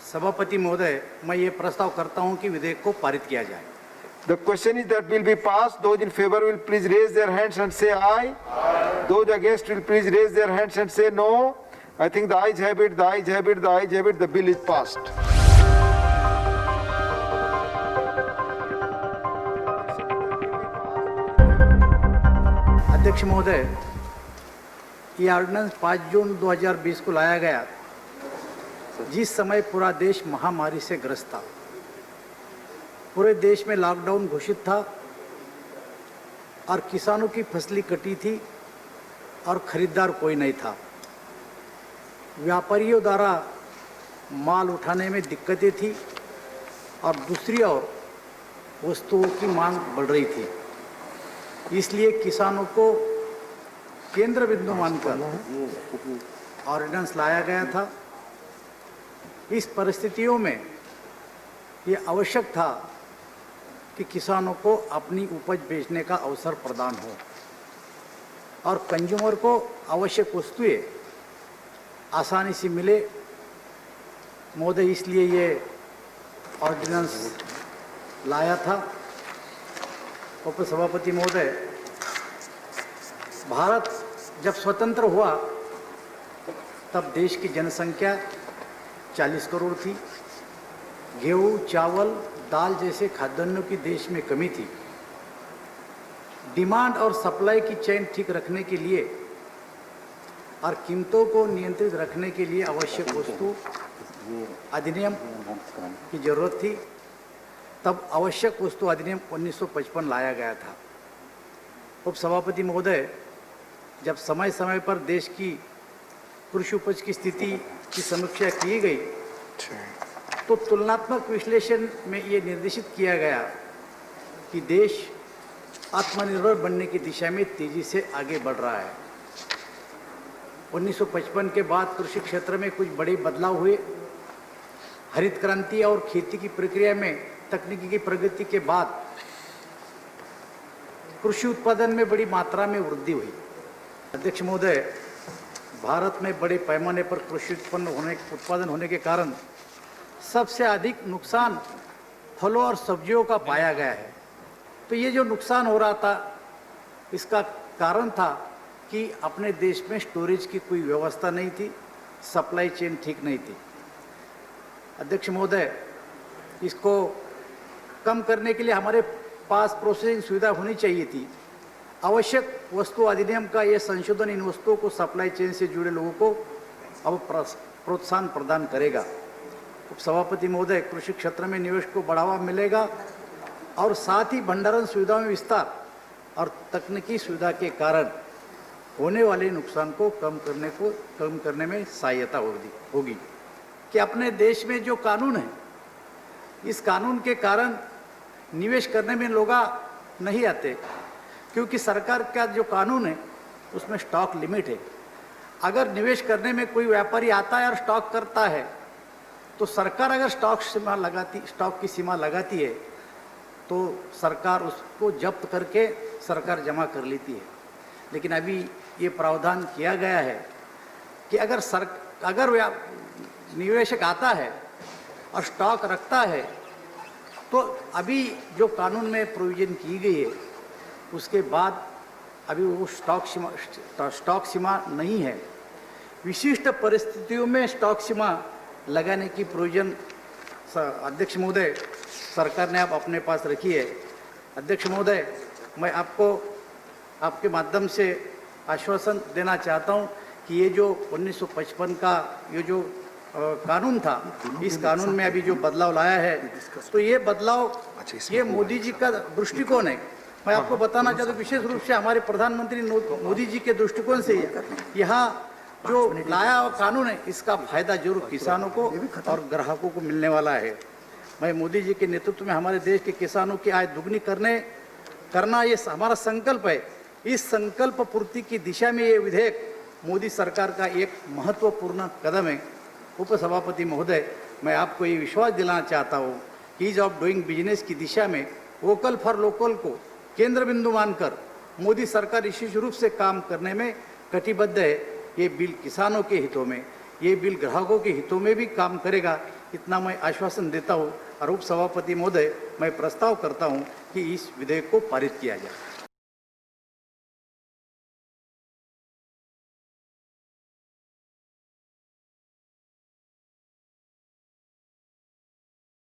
सभापति महोदय, मैं ये प्रस्ताव करता हूं कि विधेयक को पारित किया जाए। The question is that will be passed. Those in favor will please raise their hands and say aye. Those against will please raise their hands and say no. I think the ayes have it, the ayes have it, the ayes have it. The bill is passed. अध्यक्ष महोदय, ये ordinance 5 जून 2020 को लाया गया, जिस समय पूरा देश महामारी से ग्रस्त था। पूरे देश में लॉकडाउन घोषित था और किसानों की फसलें कटी थी और खरीदार कोई नहीं था। व्यापारियों द्वारा माल उठाने में दिक्कतें थी और दूसरी ओर वस्तुओं की मांग बढ़ रही थी। इसलिए किसानों को केंद्र बिंदु मानकर ऑर्डिनेंस लाया गया था। इस परिस्थितियों में ये आवश्यक था कि किसानों को अपनी उपज बेचने का अवसर प्रदान हो और कंज्यूमर को आवश्यक वस्तुएं आसानी से मिले। महोदय, इसलिए ये ऑर्डिनेंस लाया था। उपसभापति महोदय, भारत जब स्वतंत्र हुआ तब देश की जनसंख्या 40 करोड़ थी। गेहूँ, चावल, दाल जैसे खाद्यान्नों की देश में कमी थी। डिमांड और सप्लाई की चेन ठीक रखने के लिए और कीमतों को नियंत्रित रखने के लिए आवश्यक वस्तु अधिनियम की जरूरत थी। तब आवश्यक वस्तु अधिनियम 1955 लाया गया था। उपसभापति महोदय, जब समय समय पर देश की कृषि उपज की स्थिति की समीक्षा की गई तो तुलनात्मक विश्लेषण में ये निर्देशित किया गया कि देश आत्मनिर्भर बनने की दिशा में तेजी से आगे बढ़ रहा है। 1955 के बाद कृषि क्षेत्र में कुछ बड़े बदलाव हुए। हरित क्रांति और खेती की प्रक्रिया में तकनीकी की प्रगति के बाद कृषि उत्पादन में बड़ी मात्रा में वृद्धि हुई। अध्यक्ष महोदय, भारत में बड़े पैमाने पर कृषि उत्पादन होने के कारण सबसे अधिक नुकसान फलों और सब्जियों का पाया गया है। तो ये जो नुकसान हो रहा था, इसका कारण था कि अपने देश में स्टोरेज की कोई व्यवस्था नहीं थी, सप्लाई चेन ठीक नहीं थी। अध्यक्ष महोदय, इसको कम करने के लिए हमारे पास प्रोसेसिंग सुविधा होनी चाहिए थी। आवश्यक वस्तु अधिनियम का यह संशोधन इन वस्तुओं को सप्लाई चेन से जुड़े लोगों को अब प्रोत्साहन प्रदान करेगा। उपसभापति महोदय, कृषि क्षेत्र में निवेश को बढ़ावा मिलेगा और साथ ही भंडारण सुविधाओं में विस्तार और तकनीकी सुविधा के कारण होने वाले नुकसान को कम करने में सहायता होगी। कि अपने देश में जो कानून है, इस कानून के कारण निवेश करने में लोग नहीं आते, क्योंकि सरकार का जो कानून है उसमें स्टॉक लिमिट है। अगर निवेश करने में कोई व्यापारी आता है और स्टॉक करता है तो सरकार अगर स्टॉक की सीमा लगाती है तो सरकार उसको जब्त करके सरकार जमा कर लेती है। लेकिन अभी ये प्रावधान किया गया है कि अगर निवेशक आता है और स्टॉक रखता है तो अभी जो कानून में प्रोविजन की गई है उसके बाद अभी वो स्टॉक सीमा नहीं है। विशिष्ट परिस्थितियों में स्टॉक सीमा लगाने की प्रोविजन अध्यक्ष महोदय सरकार ने आप अपने पास रखी है। अध्यक्ष महोदय, मैं आपको आपके माध्यम से आश्वासन देना चाहता हूं कि ये जो 1955 का ये जो कानून था, इस कानून में अभी जो बदलाव लाया है तो ये बदलाव ये मोदी जी का दृष्टिकोण है। मैं आपको बताना चाहता हूँ, विशेष रूप से हमारे प्रधानमंत्री मोदी जी के दृष्टिकोण से यहाँ जो लाया कानून है, इसका फायदा जरूर किसानों को और ग्राहकों को मिलने वाला है। मैं मोदी जी के नेतृत्व में हमारे देश के किसानों की आय दुगनी करना ये हमारा संकल्प है। इस संकल्प पूर्ति की दिशा में ये विधेयक मोदी सरकार का एक महत्वपूर्ण कदम है। उपसभापति महोदय, मैं आपको ये विश्वास दिलाना चाहता हूँ कि ईज ऑफ डूइंग बिजनेस की दिशा में वोकल फॉर लोकल को केंद्र बिंदु मानकर मोदी सरकार विशेष रूप से काम करने में कटिबद्ध है। ये बिल किसानों के हितों में, ये बिल ग्राहकों के हितों में भी काम करेगा, इतना मैं आश्वासन देता हूँ। और उपसभापति महोदय, मैं प्रस्ताव करता हूँ कि इस विधेयक को पारित किया जाए।